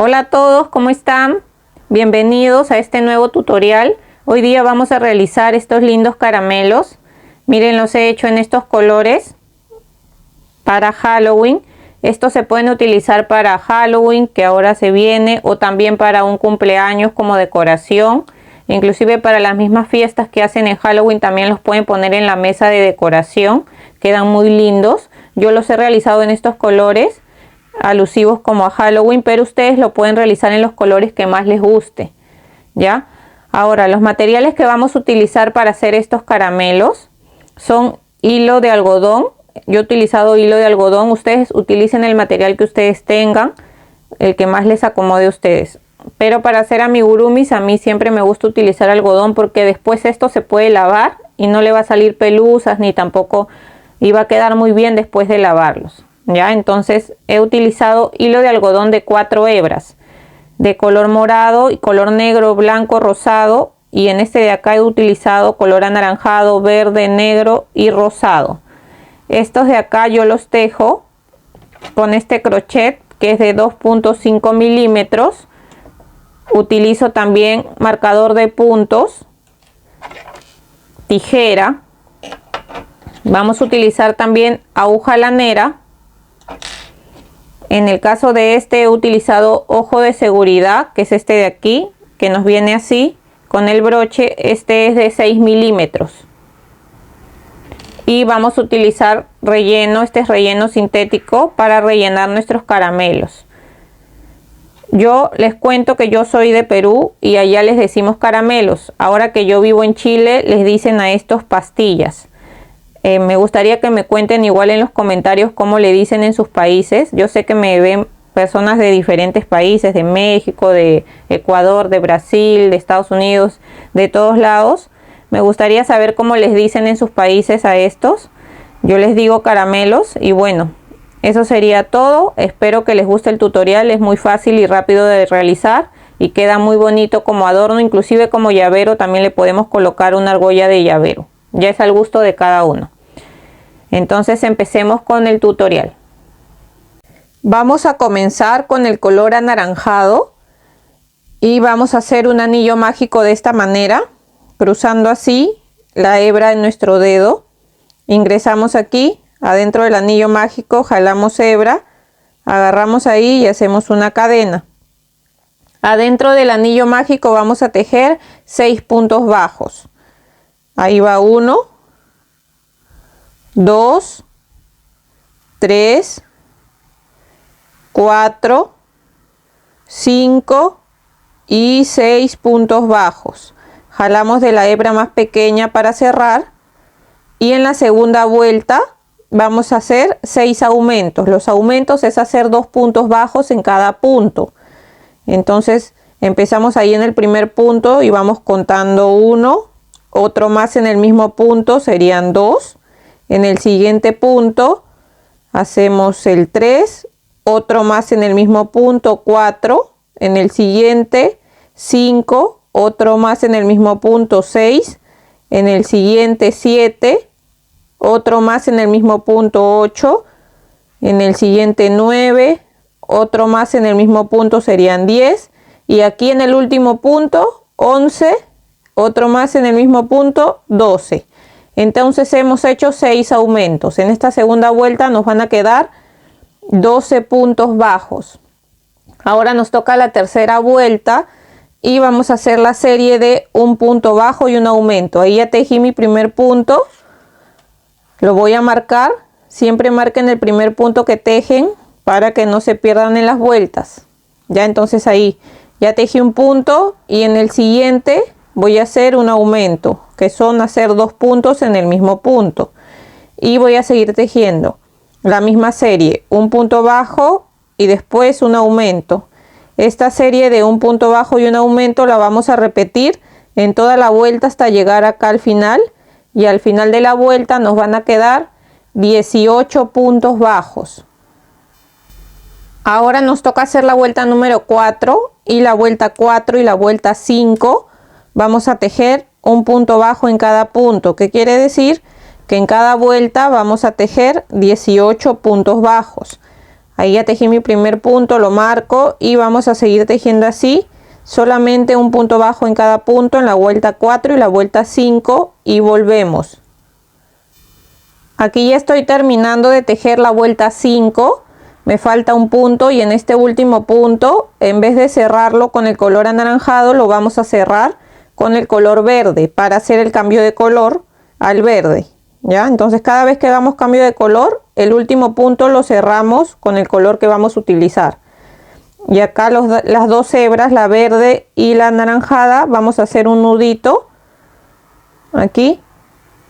Hola a todos, ¿cómo están? Bienvenidos a este nuevo tutorial. Hoy día vamos a realizar estos lindos caramelos. Miren, los he hecho en estos colores para Halloween. Estos se pueden utilizar para Halloween, que ahora se viene, o también para un cumpleaños como decoración. Inclusive para las mismas fiestas que hacen en Halloween también los pueden poner en la mesa de decoración. Quedan muy lindos. Yo los he realizado en estos colores alusivos como a Halloween, pero ustedes lo pueden realizar en los colores que más les guste, ¿ya? Ahora, los materiales que vamos a utilizar para hacer estos caramelos son hilo de algodón. Yo he utilizado hilo de algodón. Ustedes utilicen el material que ustedes tengan, el que más les acomode a ustedes. Pero para hacer amigurumis a mí siempre me gusta utilizar algodón, porque después esto se puede lavar y no le va a salir pelusas, ni tampoco iba a quedar muy bien después de lavarlos. Ya, entonces he utilizado hilo de algodón de 4 hebras de color morado y color negro, blanco, rosado, y en este de acá he utilizado color anaranjado, verde, negro y rosado. Estos de acá yo los tejo con este crochet que es de 2.5 milímetros. Utilizo también marcador de puntos, tijera. Vamos a utilizar también aguja lanera. En el caso de este he utilizado ojo de seguridad, que es este de aquí, que nos viene así con el broche. Este es de 6 milímetros. Y vamos a utilizar relleno, este es relleno sintético para rellenar nuestros caramelos. Yo les cuento que yo soy de Perú y allá les decimos caramelos. Ahora que yo vivo en Chile les dicen a estos pastillas. Me gustaría que me cuenten igual en los comentarios cómo le dicen en sus países. Yo sé que me ven personas de diferentes países, de México, de Ecuador, de Brasil, de Estados Unidos, de todos lados. Me gustaría saber cómo les dicen en sus países a estos. Yo les digo caramelos y bueno, eso sería todo. Espero que les guste el tutorial. Es muy fácil y rápido de realizar y queda muy bonito como adorno, inclusive como llavero. También le podemos colocar una argolla de llavero. Ya es al gusto de cada uno. Entonces empecemos con el tutorial. Vamos a comenzar con el color anaranjado y vamos a hacer un anillo mágico de esta manera, cruzando así la hebra en nuestro dedo. Ingresamos aquí adentro del anillo mágico, jalamos hebra, agarramos ahí y hacemos una cadena. Adentro del anillo mágico vamos a tejer 6 puntos bajos. Ahí va 1, 2, 3, 4, 5 y 6 puntos bajos. Jalamos de la hebra más pequeña para cerrar y en la segunda vuelta vamos a hacer 6 aumentos. Los aumentos es hacer 2 puntos bajos en cada punto. Entonces empezamos ahí en el primer punto y vamos contando 1, otro más en el mismo punto, serían 2. En el siguiente punto hacemos el 3, otro más en el mismo punto, 4. En el siguiente 5, otro más en el mismo punto, 6. En el siguiente 7, otro más en el mismo punto, 8. En el siguiente 9, otro más en el mismo punto, serían 10. Y aquí en el último punto, 11, otro más en el mismo punto, 12. Entonces hemos hecho 6 aumentos. En esta segunda vuelta nos van a quedar 12 puntos bajos. Ahora nos toca la tercera vuelta y vamos a hacer la serie de un punto bajo y un aumento. Ahí ya tejí mi primer punto. Lo voy a marcar. Siempre marquen el primer punto que tejen para que no se pierdan en las vueltas. Ya, entonces ahí ya tejí un punto y en el siguiente voy a hacer un aumento, que son hacer 2 puntos en el mismo punto. Y voy a seguir tejiendo la misma serie, un punto bajo y después un aumento. Esta serie de un punto bajo y un aumento la vamos a repetir en toda la vuelta hasta llegar acá al final. Y al final de la vuelta nos van a quedar 18 puntos bajos. Ahora nos toca hacer la vuelta número 4 y la vuelta 4 y la vuelta 5. Vamos a tejer un punto bajo en cada punto. ¿Qué quiere decir? Que en cada vuelta vamos a tejer 18 puntos bajos. Ahí ya tejí mi primer punto, lo marco y vamos a seguir tejiendo así. Solamente un punto bajo en cada punto en la vuelta 4 y la vuelta 5 y volvemos. Aquí ya estoy terminando de tejer la vuelta 5. Me falta un punto y en este último punto, en vez de cerrarlo con el color anaranjado, lo vamos a cerrar con el color verde para hacer el cambio de color al verde. ¿Ya? Entonces cada vez que hagamos cambio de color, el último punto lo cerramos con el color que vamos a utilizar. Y acá las dos hebras, la verde y la anaranjada, vamos a hacer un nudito. Aquí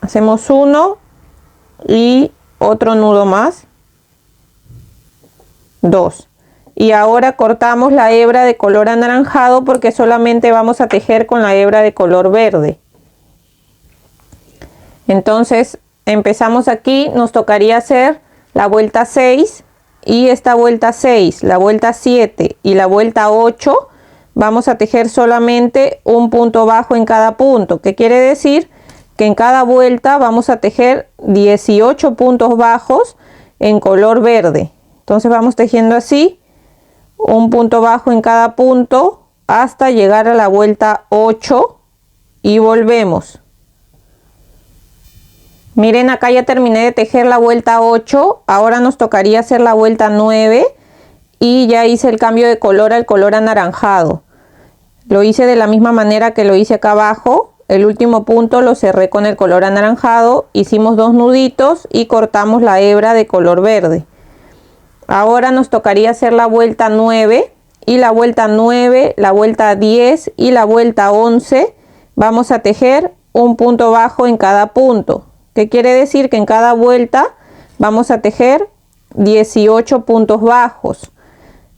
hacemos uno y otro nudo más. 2. Y ahora cortamos la hebra de color anaranjado porque solamente vamos a tejer con la hebra de color verde. Entonces empezamos aquí, nos tocaría hacer la vuelta 6 y esta vuelta 6, la vuelta 7 y la vuelta 8 vamos a tejer solamente un punto bajo en cada punto, que quiere decir que en cada vuelta vamos a tejer 18 puntos bajos en color verde. Entonces vamos tejiendo así, un punto bajo en cada punto hasta llegar a la vuelta 8 y volvemos. Miren, acá ya terminé de tejer la vuelta 8, ahora nos tocaría hacer la vuelta 9 y ya hice el cambio de color al color anaranjado. Lo hice de la misma manera que lo hice acá abajo, el último punto lo cerré con el color anaranjado, hicimos 2 nuditos y cortamos la hebra de color verde. Ahora nos tocaría hacer la vuelta 9 y la vuelta 9, la vuelta 10 y la vuelta 11 vamos a tejer un punto bajo en cada punto. ¿Qué quiere decir? Que en cada vuelta vamos a tejer 18 puntos bajos.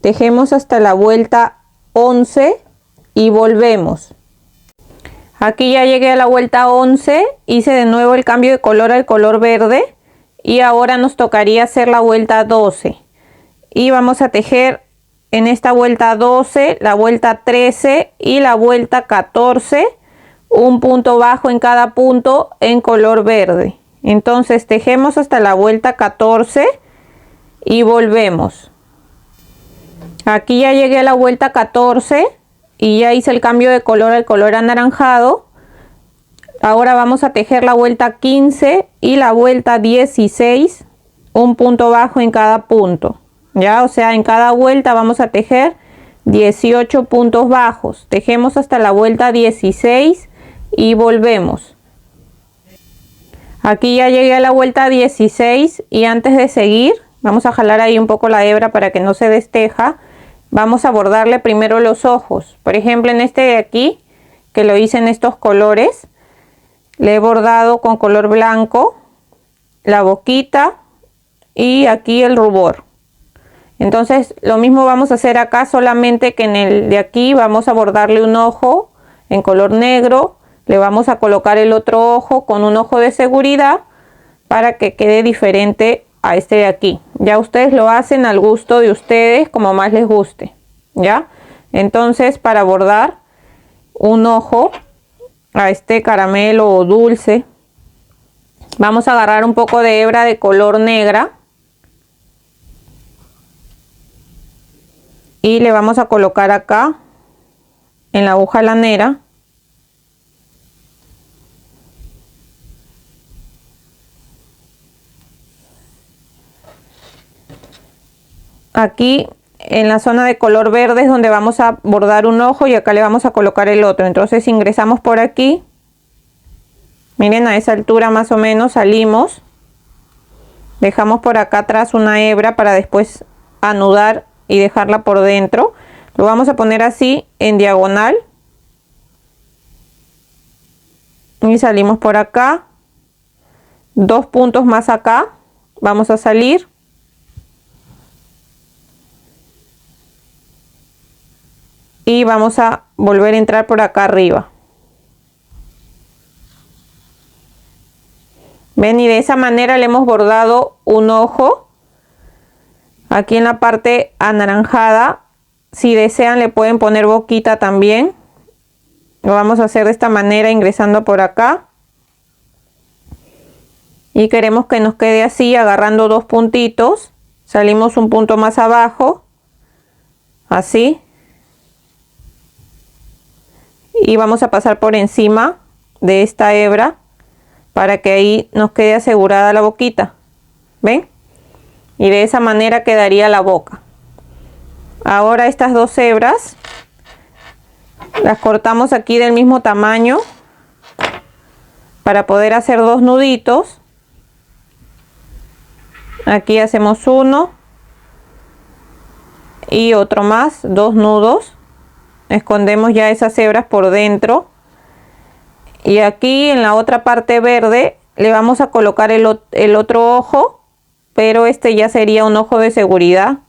Tejemos hasta la vuelta 11 y volvemos. Aquí ya llegué a la vuelta 11, hice de nuevo el cambio de color al color verde y ahora nos tocaría hacer la vuelta 12. Y vamos a tejer en esta vuelta 12, la vuelta 13 y la vuelta 14. Un punto bajo en cada punto en color verde. Entonces tejemos hasta la vuelta 14 y volvemos. Aquí ya llegué a la vuelta 14 y ya hice el cambio de color al color anaranjado. Ahora vamos a tejer la vuelta 15 y la vuelta 16, un punto bajo en cada punto. Ya, o sea, en cada vuelta vamos a tejer 18 puntos bajos. Tejemos hasta la vuelta 16 y volvemos. Aquí ya llegué a la vuelta 16 y antes de seguir vamos a jalar ahí un poco la hebra para que no se desteja. Vamos a bordarle primero los ojos. Por ejemplo, en este de aquí, que lo hice en estos colores, le he bordado con color blanco la boquita y aquí el rubor. Entonces lo mismo vamos a hacer acá, solamente que en el de aquí vamos a bordarle un ojo en color negro. Le vamos a colocar el otro ojo con un ojo de seguridad para que quede diferente a este de aquí. Ya ustedes lo hacen al gusto de ustedes, como más les guste. ¿Ya? Entonces, para bordar un ojo a este caramelo o dulce, vamos a agarrar un poco de hebra de color negra y le vamos a colocar acá en la aguja lanera. Aquí en la zona de color verde es donde vamos a bordar un ojo y acá le vamos a colocar el otro. Entonces ingresamos por aquí, miren, a esa altura más o menos salimos, dejamos por acá atrás una hebra para después anudar y dejarla por dentro. Lo vamos a poner así en diagonal y salimos por acá, 2 puntos más acá, vamos a salir y vamos a volver a entrar por acá arriba. Ven, y de esa manera le hemos bordado un ojo aquí en la parte anaranjada. Si desean le pueden poner boquita también. Lo vamos a hacer de esta manera, ingresando por acá. Y queremos que nos quede así, agarrando 2 puntitos, salimos un punto más abajo, así, y vamos a pasar por encima de esta hebra para que ahí nos quede asegurada la boquita, ¿ven? Y de esa manera quedaría la boca. Ahora estas dos hebras las cortamos aquí del mismo tamaño para poder hacer dos nuditos. Aquí hacemos uno y otro más, dos nudos. Escondemos ya esas hebras por dentro. Y aquí en la otra parte verde le vamos a colocar el otro ojo, pero este ya sería un ojo de seguridad.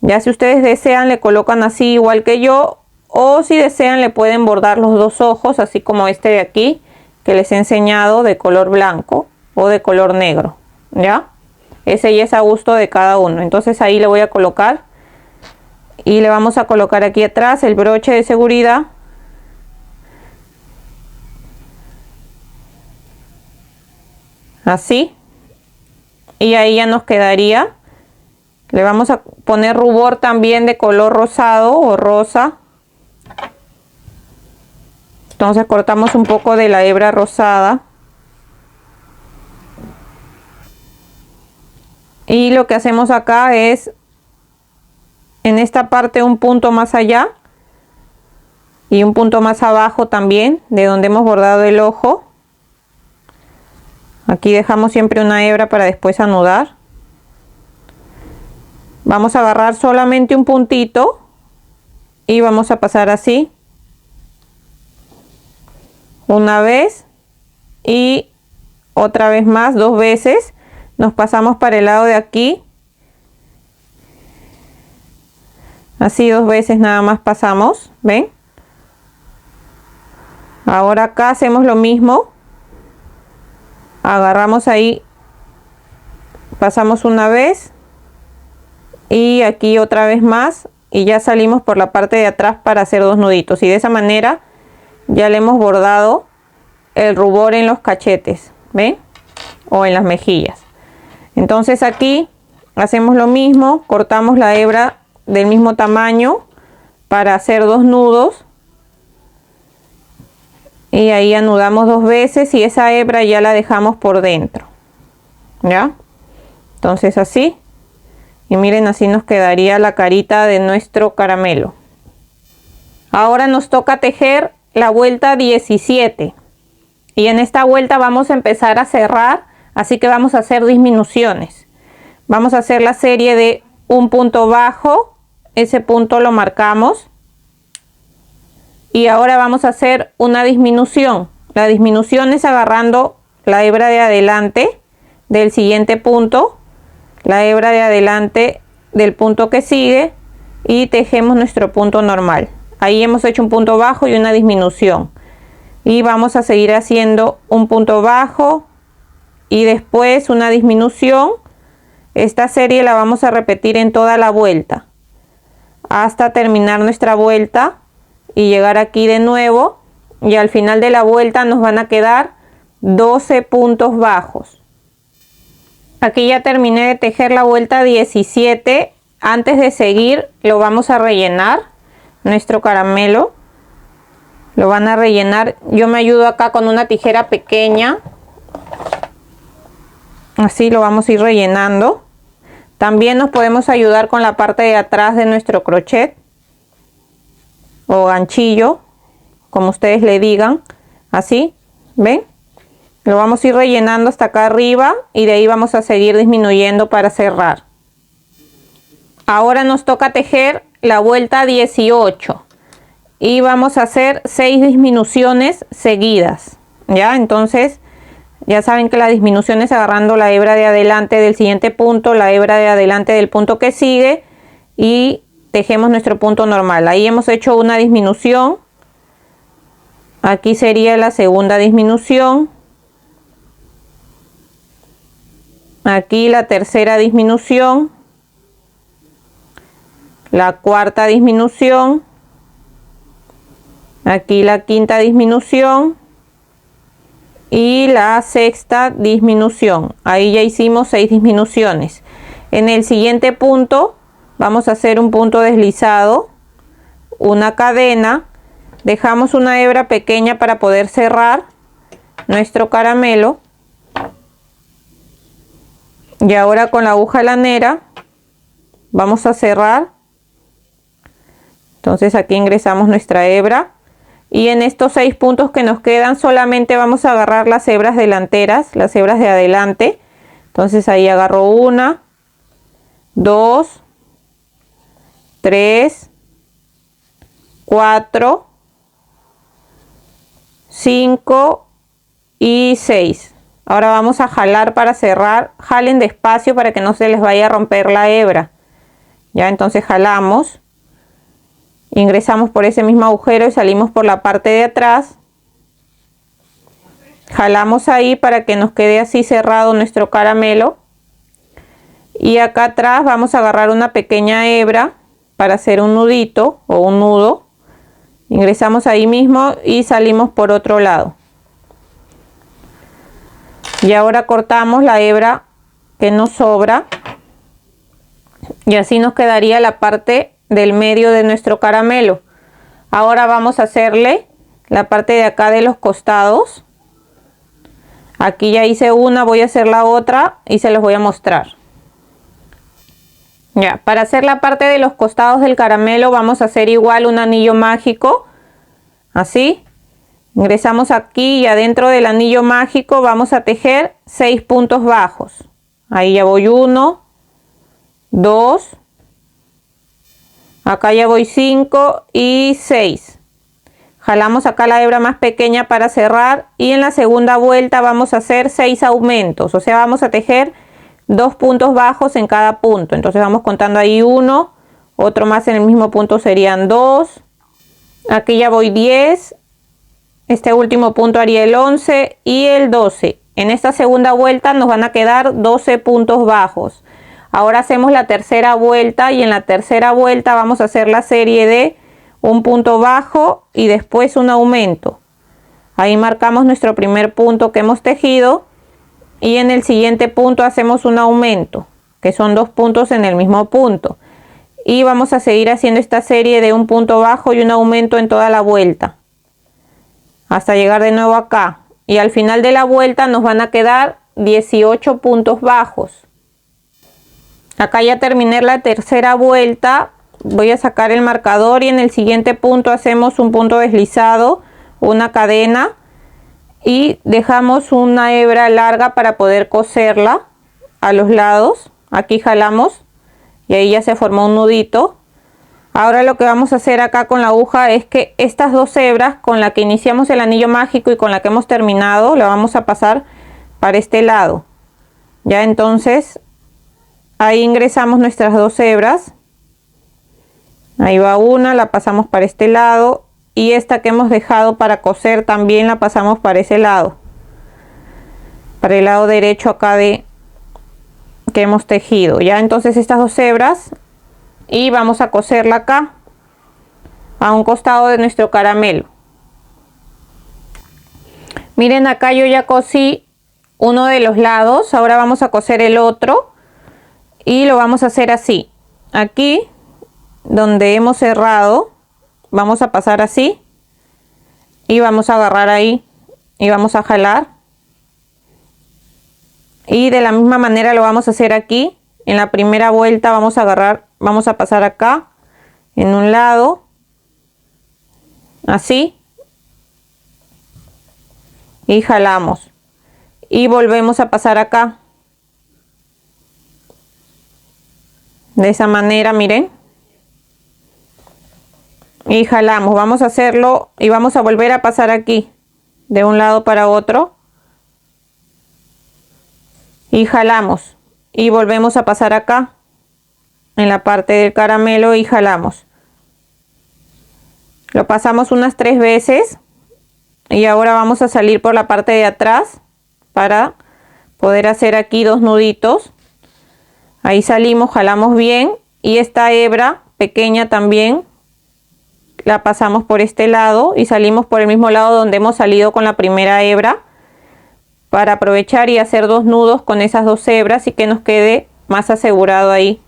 Ya si ustedes desean le colocan así igual que yo, o si desean le pueden bordar los dos ojos, así como este de aquí que les he enseñado, de color blanco o de color negro, ¿ya? Ese ya es a gusto de cada uno. Entonces ahí le voy a colocar y le vamos a colocar aquí atrás el broche de seguridad. Así. Y ahí ya nos quedaría. Le vamos a poner rubor también de color rosado o rosa. Entonces cortamos un poco de la hebra rosada. Y lo que hacemos acá es en esta parte un punto más allá y un punto más abajo también de donde hemos bordado el ojo. Aquí dejamos siempre una hebra para después anudar. Vamos a agarrar solamente un puntito y vamos a pasar así una vez y otra vez más, dos veces. Nos pasamos para el lado de aquí, así dos veces nada más pasamos, ¿ven? Ahora acá hacemos lo mismo, agarramos ahí, pasamos una vez y aquí otra vez más y ya salimos por la parte de atrás para hacer dos nuditos, y de esa manera ya le hemos bordado el rubor en los cachetes, ¿ven? O en las mejillas. Entonces aquí hacemos lo mismo, cortamos la hebra del mismo tamaño para hacer dos nudos y ahí anudamos dos veces y esa hebra ya la dejamos por dentro, ¿ya? Entonces así, y miren, así nos quedaría la carita de nuestro caramelo. Ahora nos toca tejer la vuelta 17 y en esta vuelta vamos a empezar a cerrar. Así que vamos a hacer disminuciones. Vamos a hacer la serie de un punto bajo. Ese punto lo marcamos. Y ahora vamos a hacer una disminución. La disminución es agarrando la hebra de adelante del siguiente punto, la hebra de adelante del punto que sigue y tejemos nuestro punto normal. Ahí hemos hecho un punto bajo y una disminución. Y vamos a seguir haciendo un punto bajo y después una disminución. Esta serie la vamos a repetir en toda la vuelta hasta terminar nuestra vuelta y llegar aquí de nuevo, y al final de la vuelta nos van a quedar 12 puntos bajos. Aquí ya terminé de tejer la vuelta 17. Antes de seguir lo vamos a rellenar nuestro caramelo, lo van a rellenar. Yo me ayudo acá con una tijera pequeña. Así lo vamos a ir rellenando. También nos podemos ayudar con la parte de atrás de nuestro crochet o ganchillo, como ustedes le digan. Así, ¿ven? Lo vamos a ir rellenando hasta acá arriba y de ahí vamos a seguir disminuyendo para cerrar. Ahora nos toca tejer la vuelta 18 y vamos a hacer 6 disminuciones seguidas, ¿ya? Entonces ya saben que la disminución es agarrando la hebra de adelante del siguiente punto, la hebra de adelante del punto que sigue y tejemos nuestro punto normal. Ahí hemos hecho una disminución. Aquí sería la segunda disminución. Aquí la tercera disminución. La cuarta disminución. Aquí la quinta disminución. Y la sexta disminución. Ahí ya hicimos 6 disminuciones. En el siguiente punto vamos a hacer un punto deslizado, una cadena, dejamos una hebra pequeña para poder cerrar nuestro caramelo. Y ahora con la aguja lanera vamos a cerrar. Entonces aquí ingresamos nuestra hebra y en estos 6 puntos que nos quedan solamente vamos a agarrar las hebras delanteras, las hebras de adelante. Entonces ahí agarro 1, 2, 3, 4, 5 y 6. Ahora vamos a jalar para cerrar. Jalen despacio para que no se les vaya a romper la hebra. Ya, entonces jalamos. Ingresamos por ese mismo agujero y salimos por la parte de atrás. Jalamos ahí para que nos quede así cerrado nuestro caramelo. Y acá atrás vamos a agarrar una pequeña hebra para hacer un nudito o un nudo. Ingresamos ahí mismo y salimos por otro lado. Y ahora cortamos la hebra que nos sobra. Y así nos quedaría la parte del medio de nuestro caramelo. Ahora vamos a hacerle la parte de acá de los costados. Aquí ya hice una, voy a hacer la otra y se los voy a mostrar. Ya, para hacer la parte de los costados del caramelo vamos a hacer igual un anillo mágico. Así. Ingresamos aquí y adentro del anillo mágico vamos a tejer 6 puntos bajos. Ahí ya voy 1, 2, acá ya voy 5 y 6. Jalamos acá la hebra más pequeña para cerrar y en la segunda vuelta vamos a hacer 6 aumentos. O sea, vamos a tejer 2 puntos bajos en cada punto. Entonces vamos contando ahí 1, otro más en el mismo punto serían 2. Aquí ya voy 10. Este último punto haría el 11 y el 12. En esta segunda vuelta nos van a quedar 12 puntos bajos. Ahora hacemos la tercera vuelta y en la tercera vuelta vamos a hacer la serie de un punto bajo y después un aumento. Ahí marcamos nuestro primer punto que hemos tejido y en el siguiente punto hacemos un aumento, que son 2 puntos en el mismo punto. Y vamos a seguir haciendo esta serie de un punto bajo y un aumento en toda la vuelta, hasta llegar de nuevo acá. Y al final de la vuelta nos van a quedar 18 puntos bajos. Acá ya terminé la tercera vuelta. Voy a sacar el marcador y en el siguiente punto hacemos un punto deslizado, una cadena y dejamos una hebra larga para poder coserla a los lados. Aquí jalamos y ahí ya se formó un nudito. Ahora lo que vamos a hacer acá con la aguja es que estas 2 hebras con la que iniciamos el anillo mágico y con la que hemos terminado, la vamos a pasar para este lado. Ya, entonces ahí ingresamos nuestras 2 hebras. Ahí va una, la pasamos para este lado y esta que hemos dejado para coser también la pasamos para ese lado. Para el lado derecho acá de que hemos tejido. Ya, entonces estas 2 hebras y vamos a coserla acá a un costado de nuestro caramelo. Miren, acá yo ya cosí uno de los lados. Ahora vamos a coser el otro y lo vamos a hacer así. Aquí donde hemos cerrado vamos a pasar así y vamos a agarrar ahí y vamos a jalar y de la misma manera lo vamos a hacer aquí. En la primera vuelta vamos a agarrar, vamos a pasar acá en un lado así y jalamos y volvemos a pasar acá de esa manera, miren, y jalamos. Vamos a hacerlo y vamos a volver a pasar aquí de un lado para otro y jalamos y volvemos a pasar acá en la parte del caramelo y jalamos. Lo pasamos unas 3 veces y ahora vamos a salir por la parte de atrás para poder hacer aquí 2 nuditos. Ahí salimos, jalamos bien y esta hebra pequeña también la pasamos por este lado y salimos por el mismo lado donde hemos salido con la primera hebra para aprovechar y hacer 2 nudos con esas 2 hebras y que nos quede más asegurado ahí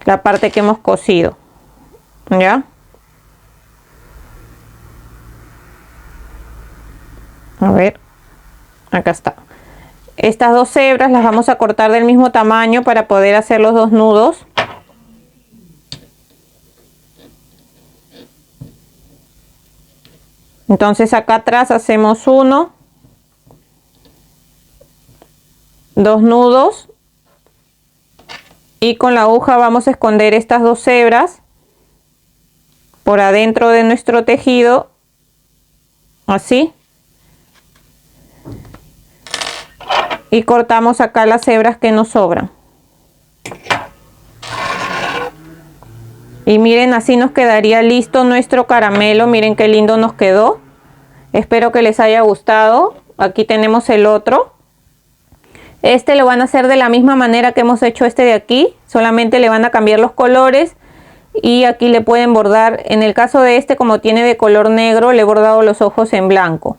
la parte que hemos cosido. ¿Ya? A ver, acá está. Estas dos hebras las vamos a cortar del mismo tamaño para poder hacer los dos nudos. Entonces acá atrás hacemos uno, dos nudos y con la aguja vamos a esconder estas dos hebras por adentro de nuestro tejido, así. Y cortamos acá las hebras que nos sobran. Y miren, así nos quedaría listo nuestro caramelo. Miren qué lindo nos quedó. Espero que les haya gustado. Aquí tenemos el otro. Este lo van a hacer de la misma manera que hemos hecho este de aquí. Solamente le van a cambiar los colores. Y aquí le pueden bordar. En el caso de este, como tiene de color negro, le he bordado los ojos en blanco.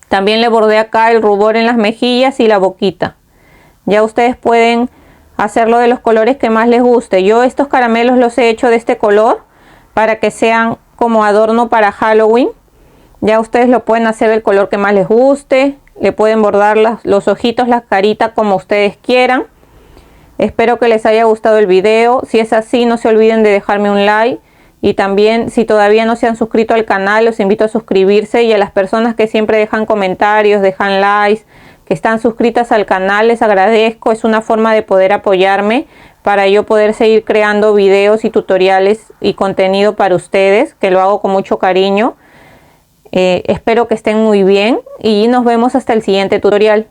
También le bordé acá el rubor en las mejillas y la boquita. Ya ustedes pueden hacerlo de los colores que más les guste. Yo estos caramelos los he hecho de este color para que sean como adorno para Halloween. Ya ustedes lo pueden hacer del color que más les guste. Le pueden bordar los ojitos, las caritas como ustedes quieran. Espero que les haya gustado el video. Si es así, no se olviden de dejarme un like. Y también, si todavía no se han suscrito al canal, los invito a suscribirse. Y a las personas que siempre dejan comentarios, dejan likes, que están suscritas al canal, les agradezco. Es una forma de poder apoyarme para yo poder seguir creando videos y tutoriales y contenido para ustedes, que lo hago con mucho cariño. Espero que estén muy bien y nos vemos hasta el siguiente tutorial.